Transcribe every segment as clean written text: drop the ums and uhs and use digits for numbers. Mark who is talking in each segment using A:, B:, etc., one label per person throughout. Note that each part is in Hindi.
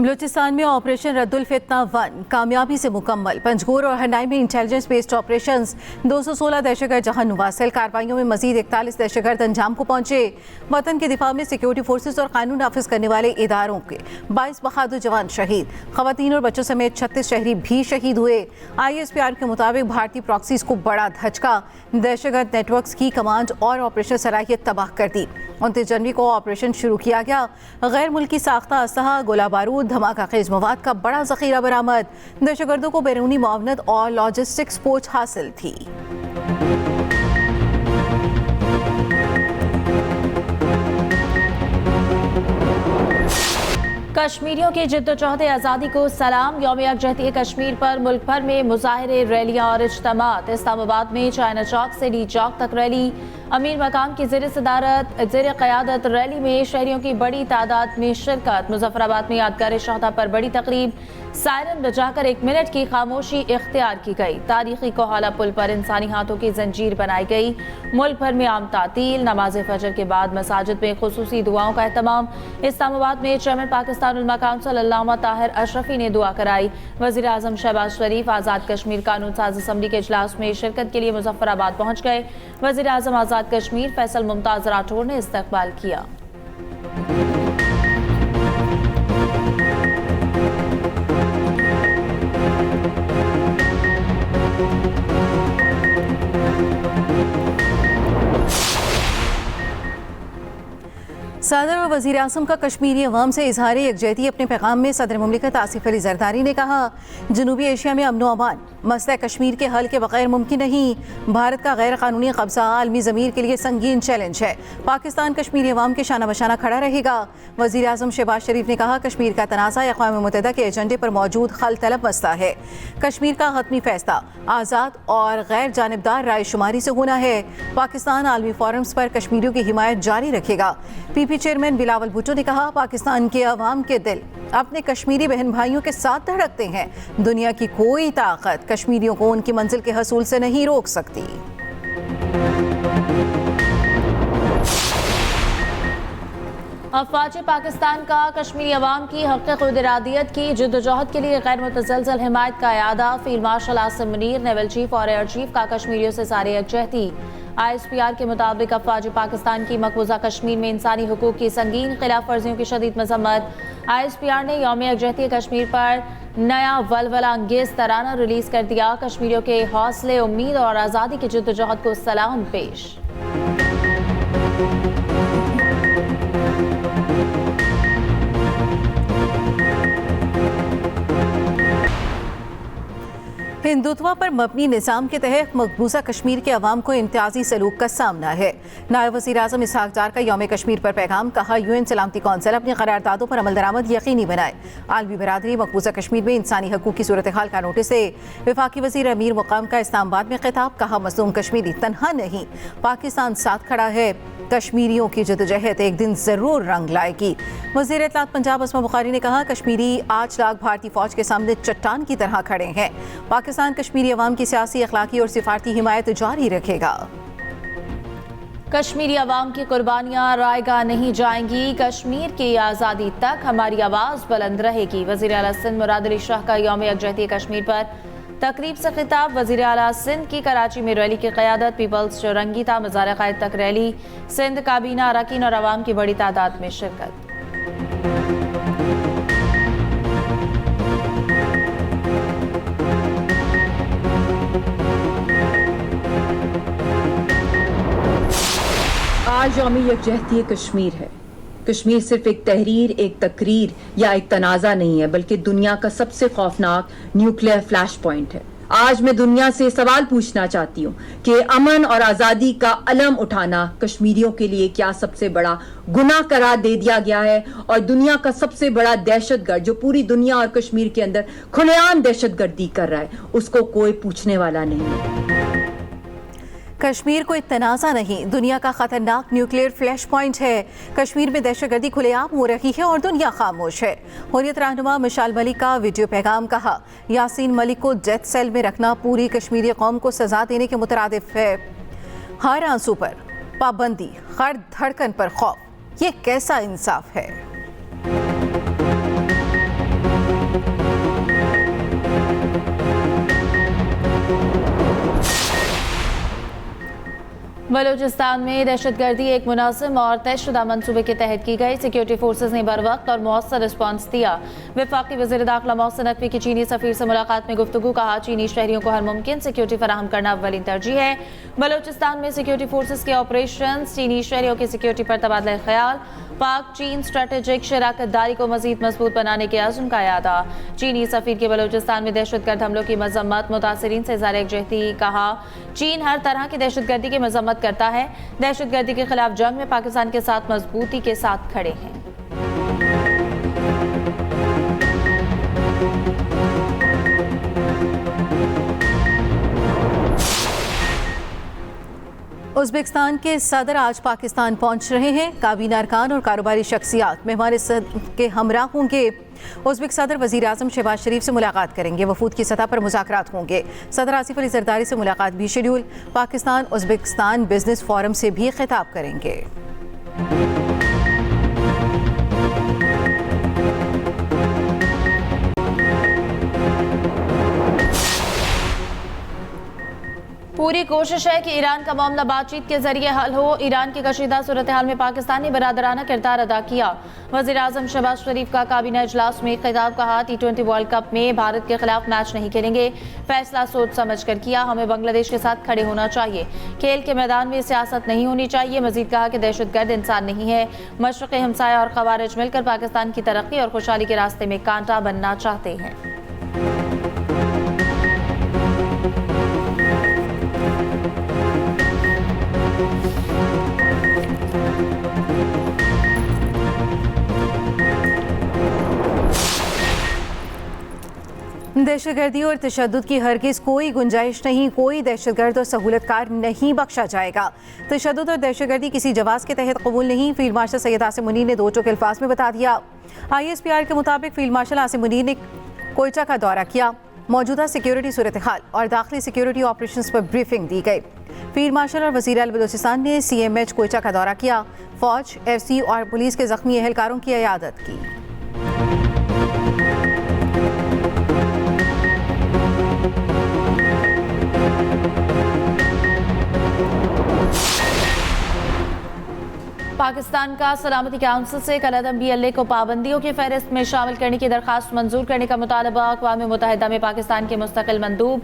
A: बलूचिस्तान में ऑपरेशन रद्दुल फितना 1 कामयाबी से मुकम्मल। पंजगोर और हनाई में इंटेलिजेंस बेस्ड ऑपरेशंस 216 दहशतगर्द जहां नवासिल। कार्रवाइयों में मजीद 41 दहशतगर्द अंजाम को पहुंचे। वतन के दिफा में सिक्योरिटी फोर्सेज और कानून नाफिज करने वाले इदारों के 22 बहादुर जवान शहीद। खवातीन और बच्चों समेत 36 शहरी भी शहीद हुए। ISPR के मुताबिक भारतीय प्रॉक्सीज को बड़ा धचका, दहशतगर्द नेटवर्क्स की कमांड और ऑपरेशन सलाहियत तबाह कर दी। 29 जनवरी को ऑपरेशन शुरू किया गया। गैर मुल्की साख्ता असलहा, गोला बारूद, धमाका खेज मवाद का बड़ा जखीरा बरामद। दहशतगर्दों को बैरूनी मुआवनत और लॉजिस्टिक्स पहुंच हासिल थी।
B: कश्मीरियों की जिद्दोजहद आज़ादी को सलाम। यौम यकजहती कश्मीर पर मुल्क भर में मुजाहरे, रैलियां और इज्तिमात। इस्लामाबाद में चाइना चौक से डी चौक तक रैली। अमीर मकाम की ज़ेर क़यादत रैली में शहरियों की बड़ी तादाद में शिरकत। मुजफ्फराबाद में यादगार शहदा पर बड़ी तकरीब। सायरन बजाकर 1 मिनट की खामोशी इख्तियार की गई। तारीखी कोहाला पुल पर इंसानी हाथों की जंजीर बनाई गई। मुल्क भर में आम तातील। नमाज फजर के बाद मसाजिद में खुसूसी दुआओं का एहतमाम। इस्लामाबाद में चेयरमैन पाकिस्तान उलमा काउंसिल अल्लामा ताहिर अशरफी ने दुआ कराई। वज़ीर आज़म शहबाज शरीफ आज़ाद कश्मीर कानून साज असम्बली के इजलास में शिरकत के लिए मुजफ्फराबाद पहुँच गए। वज़ीर आज़म आज़ाद कश्मीर फैसल मुमताज़ राठौर ने इस्तकबाल किया।
A: सदर और वज़ीर आज़म का कश्मीरी अवाम से इजहार यकजहती। अपने पैगाम में सदर मुमलिकत आसिफ अली जरदारी ने कहा, जनूबी एशिया में अमन अमान मसला कश्मीर के हल के बगैर मुमकिन नहीं। भारत का गैर कानूनी कब्जा आलमी ज़मीर के लिए संगीन चैलेंज है। पाकिस्तान कश्मीरी अवाम के शाना बशाना खड़ा रहेगा। वज़ीर आज़म शहबाज शरीफ ने कहा, कश्मीर का तनाज़ा अक़वाम मुत्तहिदा के एजेंडे पर मौजूद खल तलब मसला है। कश्मीर का हतमी फैसला आज़ाद और गैर जानिबदार राय शुमारी से होना है। पाकिस्तान आलमी फोरम्स पर कश्मीरियों की हिमायत जारी रखेगा। PP चेयरमैन बिलावल भुट्टो ने कहा, पाकिस्तान के अवाम के दिल अपने कश्मीरी बहन भाइयों के साथ धड़कते हैं। दुनिया की कोई ताकत कश्मीरियों को उनकी मंजिल के हसूल से नहीं रोक सकती।
B: अफवाज पाकिस्तान का कश्मीरी अवाम की हक़ खुद इरादियत की जिद्दोजहद के लिए गैर मुतज़लज़ल हिमायत का यादा। Field marshal Asim Munir, naval chief और एयर चीफ का कश्मीरियों से सारे यकजहती। ISPR के मुताबिक अफवाज पाकिस्तान की मकबूजा कश्मीर में इंसानी हुकूक की संगीन खिलाफ वर्जियों की शदीद मजम्मत। ISPR ने यौम यकजहती कश्मीर पर नया वलवला अंगेज तराना रिलीज कर दिया। कश्मीरियों के हौसले, उम्मीद और आज़ादी की जिद्दोजहद को सलाम पेश।
A: हिंदुत्व पर मबनी निज़ाम के तहत मकबूजा कश्मीर के अवाम को इम्तियाजी सलूक का सामना है। नायब वज़ीर आज़म इसहाक डार का यौम कश्मीर पर पैगाम। कहा, UN सलामती कौंसिल अपनी करारदादों पर अमल दरामद यकीनी बनाए। आलमी बरादरी मकबूजा कश्मीर में इंसानी हकूक़ की सूरत हाल का नोटिस है। वफाकी वज़ीर अमीर मुकाम का इस्लामाबाद में खिताब। कहा, मज़लूम कश्मीरी तनहा नहीं, पाकिस्तान साथ खड़ा है। कश्मीरियों की जद्दोजहद एक दिन ज़रूर रंग लाएगी। वज़ीर इत्तलात पंजाब अस्मा बुखारी ने कहा, कश्मीरी 8 लाख भारतीय फ़ौज के सामने चट्टान की तरह खड़े हैं। पाकिस्तान कश्मीरी अवाम की सियासी, अखलाकी और सिफारती हिमायत जारी रखेगा।
B: कश्मीरी अवाम की कुर्बानियां रायगा नहीं जाएंगी। कश्मीर की आज़ादी तक हमारी आवाज़ बुलंद रहेगी। वज़ीर आला सिंध मुराद अली शाह का यौम यकजहती कश्मीर पर तकरीब से खिताब। वज़ीर आला सिंध की कराची में रैली की क़यादत। पीपल्स चौरंगी था मज़ार क़ायद तक रैली। सिंध काबीना अरकान और अवाम की बड़ी तादाद में शिरकत।
C: आज यौम यकजहती कश्मीर है। कश्मीर सिर्फ एक तहरीर, एक तकरीर या एक तनाज़ा नहीं है, बल्कि दुनिया का सबसे खौफनाक न्यूक्लियर फ्लैश पॉइंट है। आज मैं दुनिया से सवाल पूछना चाहती हूँ कि अमन और आज़ादी का अलम उठाना कश्मीरियों के लिए क्या सबसे बड़ा गुनाह करार दे दिया गया है? और दुनिया का सबसे बड़ा दहशतगर्द जो पूरी दुनिया और कश्मीर के अंदर खुलेआम दहशतगर्दी कर रहा है, उसको कोई पूछने वाला नहीं है।
A: कश्मीर कोई तनाज़ा नहीं, दुनिया का खतरनाक न्यूक्लियर फ्लैश पॉइंट है। कश्मीर में दहशतगर्दी खुलेआम हो रही है और दुनिया खामोश है। हुर्रियत रहनुमा मिशाल मलिक का वीडियो पैगाम। कहा, यासीन मलिक को डेथ सेल में रखना पूरी कश्मीरी कौम को सजा देने के मुतरादिफ है। हर आंसू पर पाबंदी, हर धड़कन पर खौफ, ये कैसा इंसाफ है।
B: बलूचिस्तान में दहशतगर्दी एक मुनासिब और तयशुदा मंसूबे के तहत की गई। सिक्योरिटी फोर्सेज ने बर वक्त और मौसर रिस्पॉन्स दिया। वफाकी वज़ीर दाखिला मोहसिन नकवी की चीनी सफीर से मुलाकात में गुफ्तगू। कहा, चीनी शहरियों को हर मुमकिन सिक्योरिटी फराहम करना अव्वलीन तरजीह है। बलूचिस्तान में सिक्योरिटी फोर्सेज के ऑपरेशन, चीनी शहरियों की सिक्योरिटी पर तबादला ख्याल, पाक चीन स्ट्रेटेजिक शराकत दारी को मजीद मजबूत बनाने के अज़्म का यादा। चीनी सफीर के बलूचिस्तान में दहशतगर्द हमलों की मजम्मत, मुतासिरीन से इज़हार यकजहती। कहा, चीन हर तरह की दहशतगर्दी की मजम्मत करता है। दहशतगर्दी के खिलाफ जंग में पाकिस्तान के साथ मजबूती के साथ खड़े हैं।
A: उज़्बेकिस्तान के सदर आज पाकिस्तान पहुंच रहे हैं। काबीना अरकान और कारोबारी शख्सियात मेहमान के हमरा होंगे। उज़्बेक सदर वज़ीर आज़म शहबाज शरीफ से मुलाकात करेंगे। वफूद की सतह पर मुज़ाकरात होंगे। सदर आसिफ अली ज़रदारी से मुलाकात भी schedule. Pakistan Uzbekistan business forum से भी खिताब करेंगे।
B: पूरी कोशिश है कि ईरान का मामला बातचीत के जरिए हल हो। ईरान की कशीदा सूरत हाल में पाकिस्तान ने बरादराना किरदार अदा किया। वज़ीर आज़म शहबाज शरीफ का काबीना इजलास में खिताब। कहा, T20 वर्ल्ड कप में भारत के खिलाफ मैच नहीं खेलेंगे। फैसला सोच समझ कर किया। हमें बांग्लादेश के साथ खड़े होना चाहिए। खेल के मैदान में सियासत नहीं होनी चाहिए। मजीद कहा कि दहशतगर्द इंसान नहीं है। मशरक़ी हमसाया और खवारिज मिलकर पाकिस्तान की तरक्की और खुशहाली के रास्ते में कांटा बनना चाहते हैं।
A: दहशतगर्दी और तशद्दुद की हरगिज़ कोई गुंजाइश नहीं। कोई दहशतगर्द और सहूलतकार नहीं बख्शा जाएगा। तशद्दुद और दहशतगर्दी किसी जवाज़ के तहत कबूल नहीं। फील्ड मार्शल सैयद आसिम मुनीर ने दो टोक अल्फाज में बता दिया। ISPR के मुताबिक फील्ड मार्शल आसिम मुनीर ने कोयटा का दौरा किया। मौजूदा सिक्योरिटी सूरत हाल और दाखिली सिक्योरिटी ऑपरेशंस पर ब्रीफिंग दी गई। फील्ड मार्शल और वज़ीर आला बलूचिस्तान ने CMH कोयटा का दौरा किया। फौज, FC और पुलिस के जख्मी एहलकारों की इयादत की।
B: पाकिस्तान का सलामती काउंसिल से कलअदम BLA को पाबंदियों की फहरिस्त में शामिल करने की दरख्वास्त मंजूर करने का मुतालबा। अक़वाम मुत्तहिदा में पाकिस्तान के मुस्तकिल मंदूब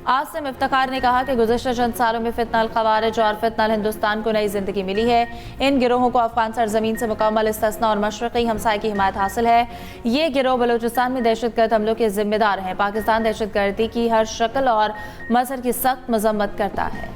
B: आसिम इफ्तिखार ने कहा कि गुज़श्ता चंद सालों में फितनल खवारिज और फितनल हिंदुस्तान को नई जिंदगी मिली है। इन गिरोहों को अफगान सरजमीन से मुकम्मल इस्तिस्ना और मशरक़ी हमसाए की हिमायत हासिल है। ये गिरोह बलूचिस्तान में दहशतगर्द हमलों के जिम्मेदार हैं। पाकिस्तान दहशतगर्दी की हर शक्ल और मज़हर की सख्त मजम्मत करता है।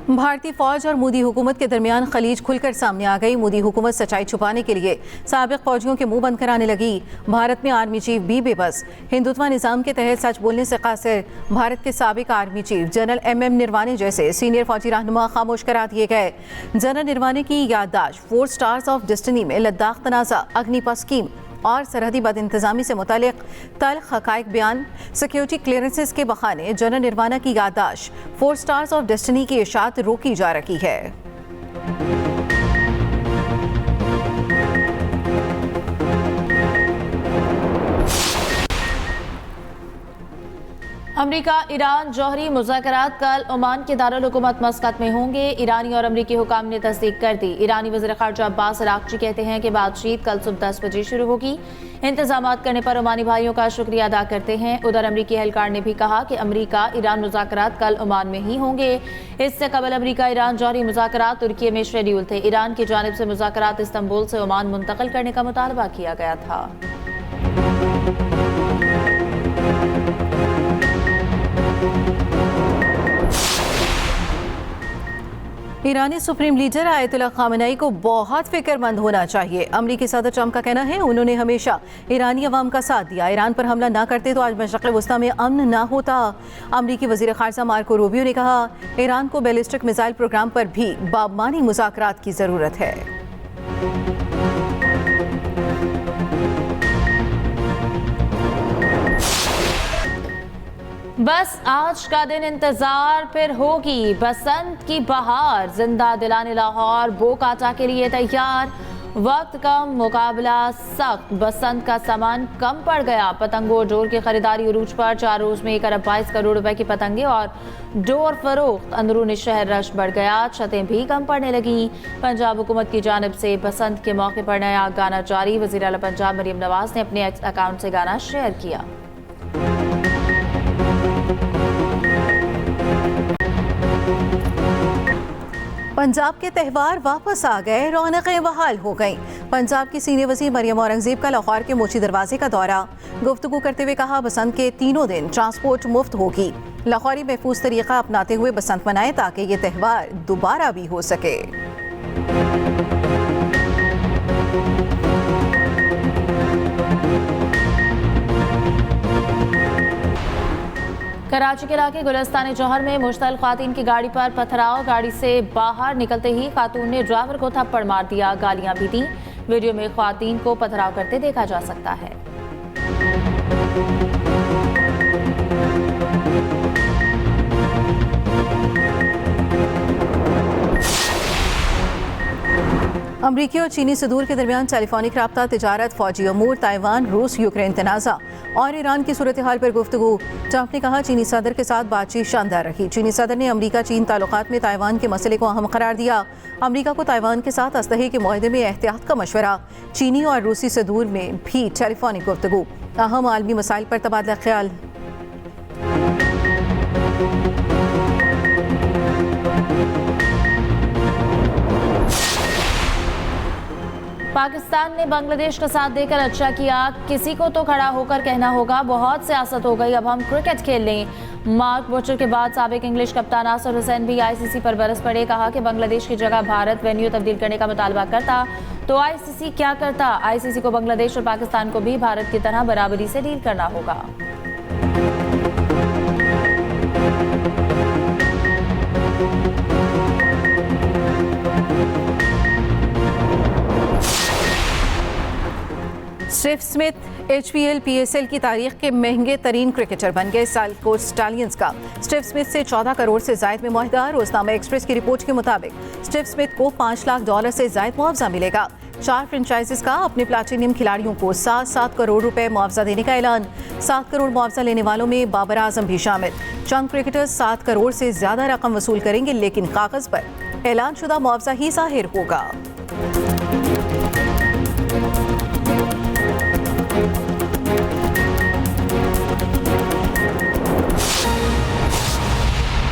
A: भारतीय फौज और मोदी हुकूमत के दरमियान खलीज खुलकर सामने आ गई। मोदी हुकूमत सच्चाई छुपाने के लिए साबिक फौजियों के मुंह बंद कराने लगी। भारत में आर्मी चीफ भी बेबस। हिंदुत्व निज़ाम के तहत सच बोलने से कासिर। भारत के साबिक आर्मी चीफ जनरल MM निरवाने जैसे सीनियर फौजी रहनुमा खामोश करा दिए गए। जनरल निरवाने की याददाश्त 4 स्टार्स ऑफ डेस्टिनी में लद्दाख तनाज़ा, अग्निपथ स्कीम और सरहदी बद इंतजामी से मुतालिक तल्ख हक़ाइक़ बयान। सिक्योरिटी क्लियरेंसेस के बहाने जनरल निरवाना की याददाश्त 4 स्टार्स ऑफ डेस्टिनी की इशाअत रोकी जा रही है।
B: अमरीका ईरान जौहरी मुज़ाकरात कल ओमान के दारुल हुकूमत मस्कत में होंगे। ईरानी और अमरीकी हुकाम ने तस्दीक कर दी। ईरानी वज़ीर ख़ारजा अब्बास अराग़ची कहते हैं कि बातचीत कल सुबह 10 बजे शुरू होगी। इंतजामात करने पर ओमानी भाइयों का शुक्रिया अदा करते हैं। उधर अमरीकी एहलकार ने भी कहा कि अमरीका ईरान मुज़ाकरात कल ओमान में ही होंगे। इससे कबल अमरीका ईरान जौहरी मुज़ाकरात तुर्की में शेड्यूल थे। ईरान की जानिब से मुज़ाकरात इस्तांबुल से ओमान मुंतकिल करने का मुतालबा किया गया था।
A: ईरानी सुप्रीम लीडर आयतुल्लाह खामेनेई को बहुत फिक्रमंद होना चाहिए। अमरीकी सदर ट्रंप का कहना है उन्होंने हमेशा ईरानी अवाम का साथ दिया। ईरान पर हमला ना करते तो आज मशरिक़ वस्ता में अमन ना होता। अमरीकी वज़ीर ख़ारजा मार्को रूबियो ने कहा ईरान को बैलिस्टिक मिसाइल प्रोग्राम पर भी बामानी मुज़ाकरात की ज़रूरत है।
B: बस आज का दिन इंतजार फिर होगी। बसंत की बहार जिंदा दिलाने लाहौर बोकाटा के लिए तैयार। वक्त कम, मुकाबला सख्त, बसंत का सामान कम पड़ गया। पतंगों और डोर की खरीदारी उरूज पर। 4 रोज में 1 अरब 22 करोड़ रुपए की पतंगे और डोर फरोख्त। अंदरूनी शहर रश बढ़ गया, छतें भी कम पड़ने लगी। पंजाब हुकूमत की जानिब से बसंत के मौके पर नया गाना जारी। वज़ीर आला पंजाब मरियम नवाज ने अपने एक्स अकाउंट से गाना शेयर किया।
A: पंजाब के त्यौहार वापस आ गए, रौनकें बहाल हो गईं। पंजाब की सीनियर वज़ीर मरियम औरंगज़ेब का लाहौर के मोची दरवाजे का दौरा। गुफ्तगू करते हुए कहा, बसंत के तीनों दिन ट्रांसपोर्ट मुफ्त होगी। लाहौरी महफूज तरीका अपनाते हुए बसंत मनाएं ताकि ये त्यौहार दोबारा भी हो सके।
B: कराची के इलाके गुलिस्तान जौहर में मुश्तल खातून की गाड़ी पर पथराव। गाड़ी से बाहर निकलते ही खातून ने ड्राइवर को थप्पड़ मार दिया, गालियां भी दी। वीडियो में खातून को पथराव करते देखा जा सकता है।
A: अमरीकी और चीनी सदूर के दरमियान टेलीफोनिक राब्ता, तिजारत, फौजी अमूर, ताइवान, रूस, यूक्रेन तनाज़ा और ईरान की सूरत हाल पर गुफ्तगू। ट्रंप ने कहा, चीनी सदर के साथ बातचीत शानदार रही। चीनी सदर ने अमरीका चीन ताल्लुकात में ताइवान के मसले को अहम करार दिया। अमरीका को ताइवान के साथ असलहे के मुआहदे में एहतियात का मशवरा। चीनी और रूसी सदूर में भी टेलीफोनिक गुफ्तगू। अहम आलमी मसाइल पर तबादला ख्याल।
B: पाकिस्तान ने बांग्लादेश का साथ देकर अच्छा किया। किसी को तो खड़ा होकर कहना होगा, बहुत सियासत हो गई, अब हम क्रिकेट खेल लें। मार्क बुचर के बाद साबिक इंग्लिश कप्तान नासिर हुसैन भी आईसीसी पर बरस पड़े। कहा कि बांग्लादेश की जगह भारत वेन्यू तब्दील करने का मुतालबा करता तो आईसीसी क्या करता। आईसीसी को बांग्लादेश और पाकिस्तान को भी भारत की तरह बराबरी से डील करना होगा।
A: स्टीव स्मिथ HPL PSL की तारीख के महंगे तरीन क्रिकेटर बन गए। साल कोच स्टालियंस का स्टीव स्मिथ से 14 करोड़ से जायद में मुआहदा। रोजनामा एक्सप्रेस की रिपोर्ट के मुताबिक स्टीव स्मिथ को $5 लाख से जायद मुआवजा मिलेगा। 4 फ्रेंचाइजीज का अपने प्लाटिनियम खिलाड़ियों को 7 करोड़ रुपए मुआवजा देने का ऐलान। 7 करोड़ मुआवजा लेने वालों में बाबर आजम भी शामिल। चंद क्रिकेटर्स 7 करोड़ से ज्यादा रकम वसूल करेंगे, लेकिन कागज पर ऐलान शुदा मुआवजा ही जाहिर होगा।